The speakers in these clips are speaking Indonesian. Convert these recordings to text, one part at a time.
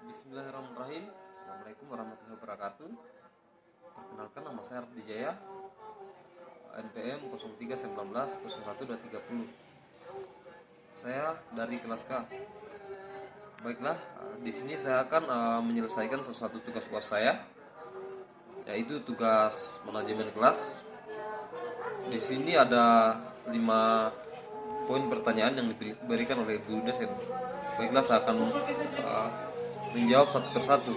Bismillahirrahmanirrahim. Assalamualaikum warahmatullahi wabarakatuh. Perkenalkan, nama saya Ardi Jaya, NPM 03190130. Saya dari kelas K. Baiklah, di sini saya akan menyelesaikan salah satu tugas UAS saya, yaitu tugas manajemen kelas. Di sini ada 5 poin pertanyaan yang diberikan oleh Ibu dosen. Baiklah, saya akan menjawab satu persatu.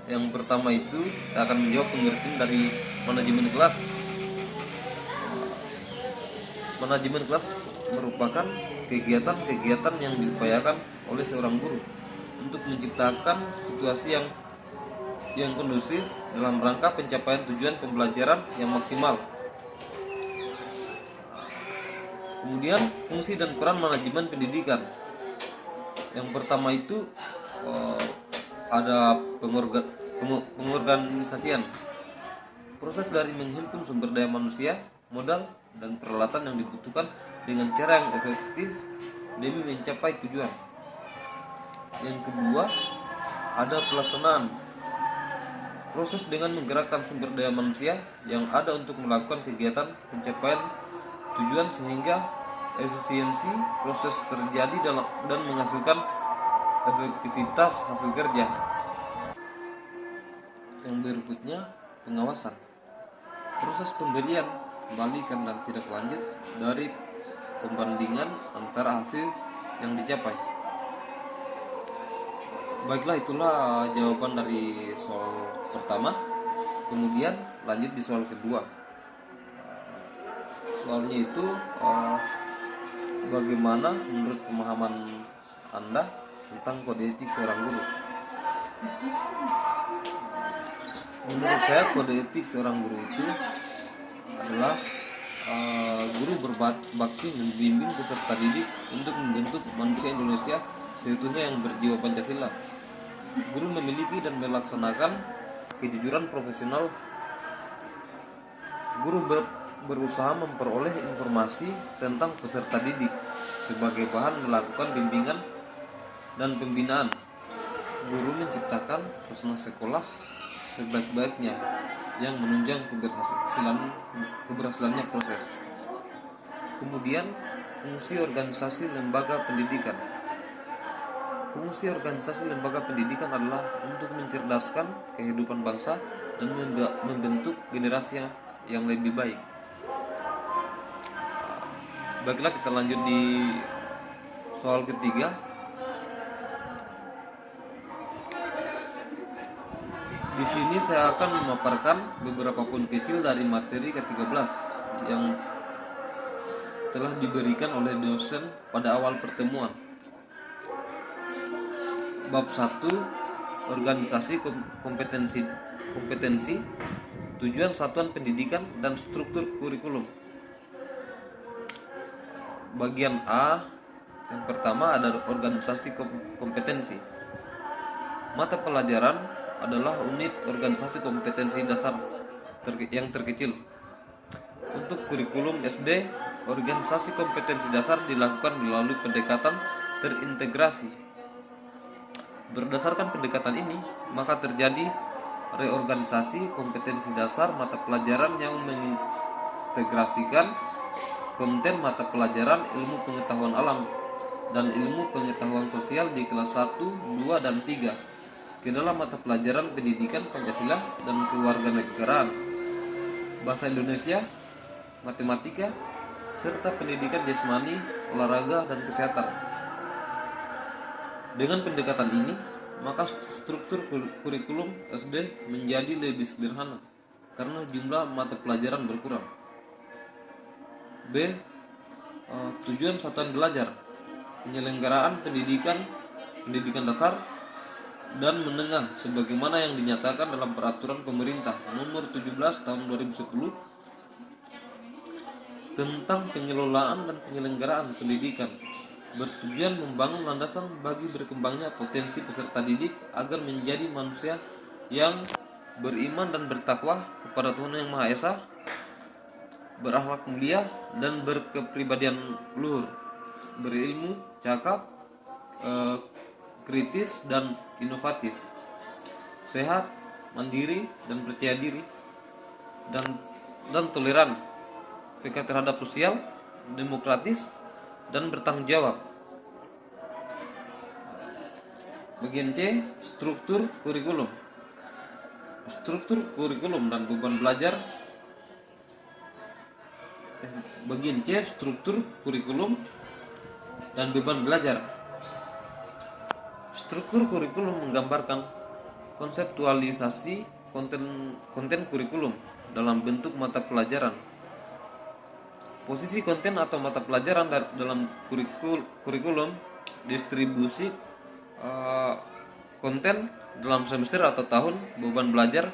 Yang pertama itu saya akan menjawab pengertian dari manajemen kelas. Manajemen kelas merupakan kegiatan-kegiatan yang diupayakan oleh seorang guru untuk menciptakan situasi yang kondusif dalam rangka pencapaian tujuan pembelajaran yang maksimal. Kemudian fungsi dan peran manajemen pendidikan. Yang pertama itu ada pengorganisasian. Proses dari menghimpun sumber daya manusia, modal, dan peralatan yang dibutuhkan dengan cara yang efektif demi mencapai tujuan. Yang kedua, ada pelaksanaan. Proses dengan menggerakkan sumber daya manusia yang ada untuk melakukan kegiatan pencapaian tujuan sehingga efisiensi proses terjadi dan menghasilkan efektivitas hasil kerja. Yang berikutnya, pengawasan. Proses pemberian, kembalikan, dan tidak lanjut dari pembandingan antara hasil yang dicapai. Baiklah, itulah jawaban dari soal pertama. Kemudian lanjut di soal kedua. Soalnya itu bagaimana menurut pemahaman Anda tentang kode etik seorang guru? Menurut saya, kode etik seorang guru itu adalah guru berbakti membimbing peserta didik untuk membentuk manusia Indonesia seutuhnya yang berjiwa Pancasila. Guru memiliki dan melaksanakan kejujuran profesional. Guru berusaha memperoleh informasi tentang peserta didik sebagai bahan melakukan bimbingan dan pembinaan. Guru menciptakan suasana sekolah sebaik-baiknya yang menunjang keberhasilannya proses. Kemudian, fungsi organisasi lembaga pendidikan. Fungsi organisasi lembaga pendidikan adalah untuk mencerdaskan kehidupan bangsa dan membentuk generasi yang lebih baik. Baiklah, kita lanjut di soal ketiga. Di sini saya akan memaparkan beberapa poin kecil dari materi ke-13 yang telah diberikan oleh dosen pada awal pertemuan. Bab 1, organisasi kompetensi, tujuan satuan pendidikan dan struktur kurikulum. Bagian A, yang pertama ada organisasi kompetensi. Mata pelajaran adalah unit organisasi kompetensi dasar yang terkecil. Untuk kurikulum SD, organisasi kompetensi dasar dilakukan melalui pendekatan terintegrasi. Berdasarkan pendekatan ini, maka terjadi reorganisasi kompetensi dasar mata pelajaran yang mengintegrasikan konten mata pelajaran ilmu pengetahuan alam dan ilmu pengetahuan sosial di kelas 1, 2, dan 3 ke dalam mata pelajaran pendidikan Pancasila dan kewarganegaraan, bahasa Indonesia, matematika, serta pendidikan jasmani, olahraga, dan kesehatan. Dengan pendekatan ini, maka struktur kurikulum SD menjadi lebih sederhana karena jumlah mata pelajaran berkurang. B. Tujuan satuan belajar, penyelenggaraan pendidikan dasar dan menengah sebagaimana yang dinyatakan dalam peraturan pemerintah nomor 17 tahun 2010 tentang pengelolaan dan penyelenggaraan pendidikan, bertujuan membangun landasan bagi berkembangnya potensi peserta didik agar menjadi manusia yang beriman dan bertakwa kepada Tuhan Yang Maha Esa, berakhlak mulia dan berkepribadian luhur, berilmu, cakap, kritis dan inovatif, sehat, mandiri dan percaya diri, dan toleran, peka terhadap sosial, demokratis, dan bertanggung jawab. Bagian C, struktur kurikulum. Struktur kurikulum dan beban belajar. Bagian C, struktur kurikulum dan beban belajar. Struktur kurikulum menggambarkan konseptualisasi konten kurikulum dalam bentuk mata pelajaran. Posisi konten atau mata pelajaran dalam kurikulum, distribusi konten dalam semester atau tahun, beban belajar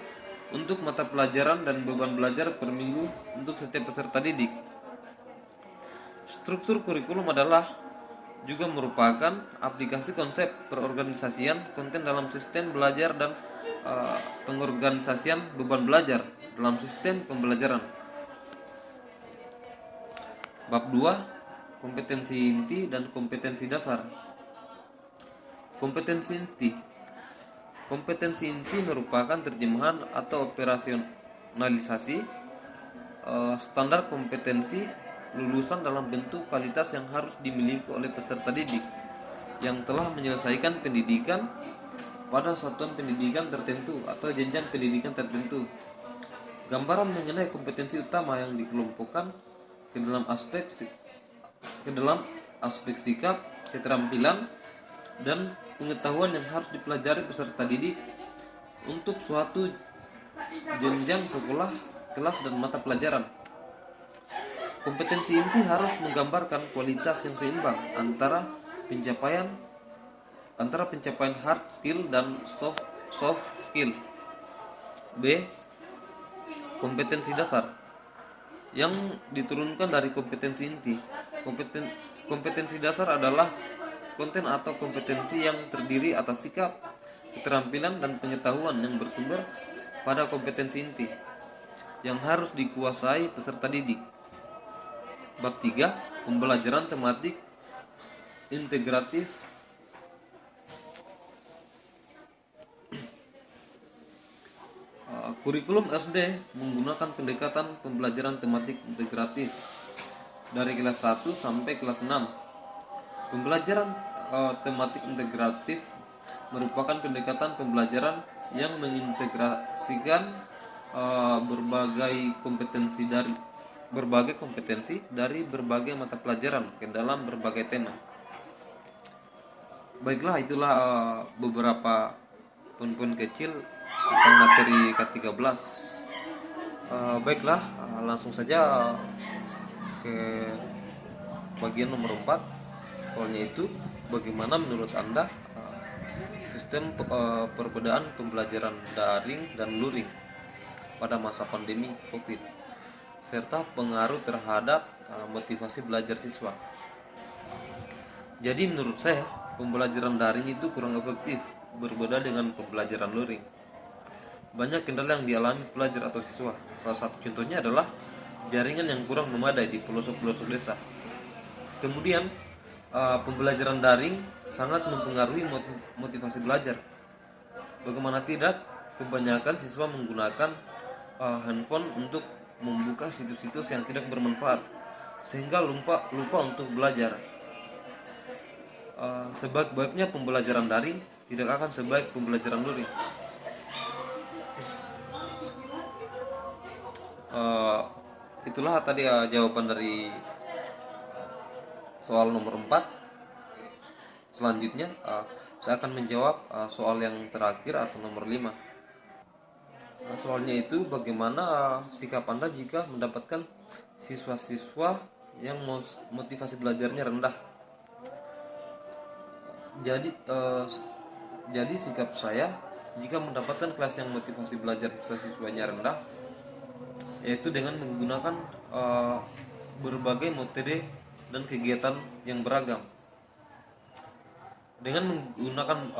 untuk mata pelajaran dan beban belajar per minggu untuk setiap peserta didik. Struktur kurikulum adalah juga merupakan aplikasi konsep perorganisasian konten dalam sistem belajar dan pengorganisasian beban belajar dalam sistem pembelajaran. Bab 2, kompetensi inti dan kompetensi dasar. Kompetensi inti. Kompetensi inti merupakan terjemahan atau operasionalisasi standar kompetensi lulusan dalam bentuk kualitas yang harus dimiliki oleh peserta didik yang telah menyelesaikan pendidikan pada satuan pendidikan tertentu atau jenjang pendidikan tertentu. Gambaran mengenai kompetensi utama yang dikelompokkan ke dalam aspek sikap, keterampilan, dan pengetahuan yang harus dipelajari peserta didik untuk suatu jenjang sekolah, kelas, dan mata pelajaran. Kompetensi inti harus menggambarkan kualitas yang seimbang antara pencapaian hard skill dan soft skill. B. Kompetensi dasar yang diturunkan dari kompetensi inti. Kompetensi dasar adalah konten atau kompetensi yang terdiri atas sikap, keterampilan, dan pengetahuan yang bersumber pada kompetensi inti yang harus dikuasai peserta didik. Bab 3, pembelajaran tematik integratif. Kurikulum SD menggunakan pendekatan pembelajaran tematik integratif dari kelas 1 sampai kelas 6. Pembelajaran tematik integratif merupakan pendekatan pembelajaran yang mengintegrasikan berbagai kompetensi dari berbagai mata pelajaran ke dalam berbagai tema. Baiklah, itulah beberapa poin-poin kecil tentang materi K13. Baiklah, langsung saja ke bagian nomor 4, yaitu bagaimana menurut Anda sistem perbedaan pembelajaran daring dan luring pada masa pandemi COVID serta pengaruh terhadap motivasi belajar siswa. Jadi menurut saya pembelajaran daring itu kurang efektif berbeda dengan pembelajaran luring. Banyak kendala yang dialami pelajar atau siswa. Salah satu contohnya adalah jaringan yang kurang memadai di pelosok-pelosok desa. Kemudian pembelajaran daring sangat mempengaruhi motivasi belajar. Bagaimana tidak, kebanyakan siswa menggunakan handphone untuk membuka situs-situs yang tidak bermanfaat sehingga lupa untuk belajar. Sebaik-baiknya pembelajaran daring tidak akan sebaik pembelajaran luring. Itulah tadi jawaban dari soal nomor 4. Selanjutnya saya akan menjawab soal yang terakhir atau nomor 5. Soalnya itu bagaimana sikap Anda jika mendapatkan siswa-siswa yang motivasi belajarnya rendah. Jadi sikap saya jika mendapatkan kelas yang motivasi belajar siswa-siswanya rendah, yaitu dengan menggunakan berbagai metode dan kegiatan yang beragam. Dengan menggunakan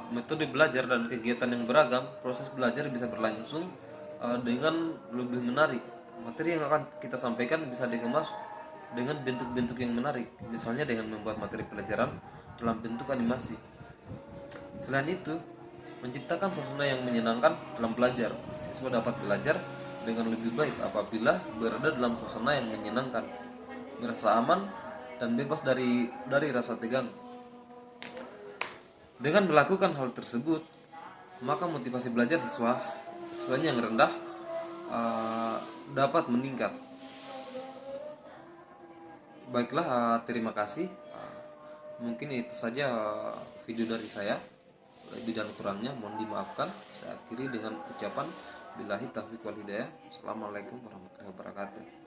metode belajar dan kegiatan yang beragam, proses belajar bisa berlangsung dengan lebih menarik. Materi yang akan kita sampaikan bisa dikemas dengan bentuk-bentuk yang menarik, misalnya dengan membuat materi pelajaran dalam bentuk animasi. Selain itu, menciptakan suasana yang menyenangkan dalam belajar. Siswa dapat belajar dengan lebih baik apabila berada dalam suasana yang menyenangkan, merasa aman dan bebas dari rasa tegang. Dengan melakukan hal tersebut, maka motivasi belajar siswanya yang rendah dapat meningkat. Baiklah, terima kasih. Mungkin itu saja video dari saya. Lebih dan kurangnya mohon dimaafkan. Saya akhiri dengan ucapan billahi taufiq wal hidayah. Assalamualaikum warahmatullahi wabarakatuh.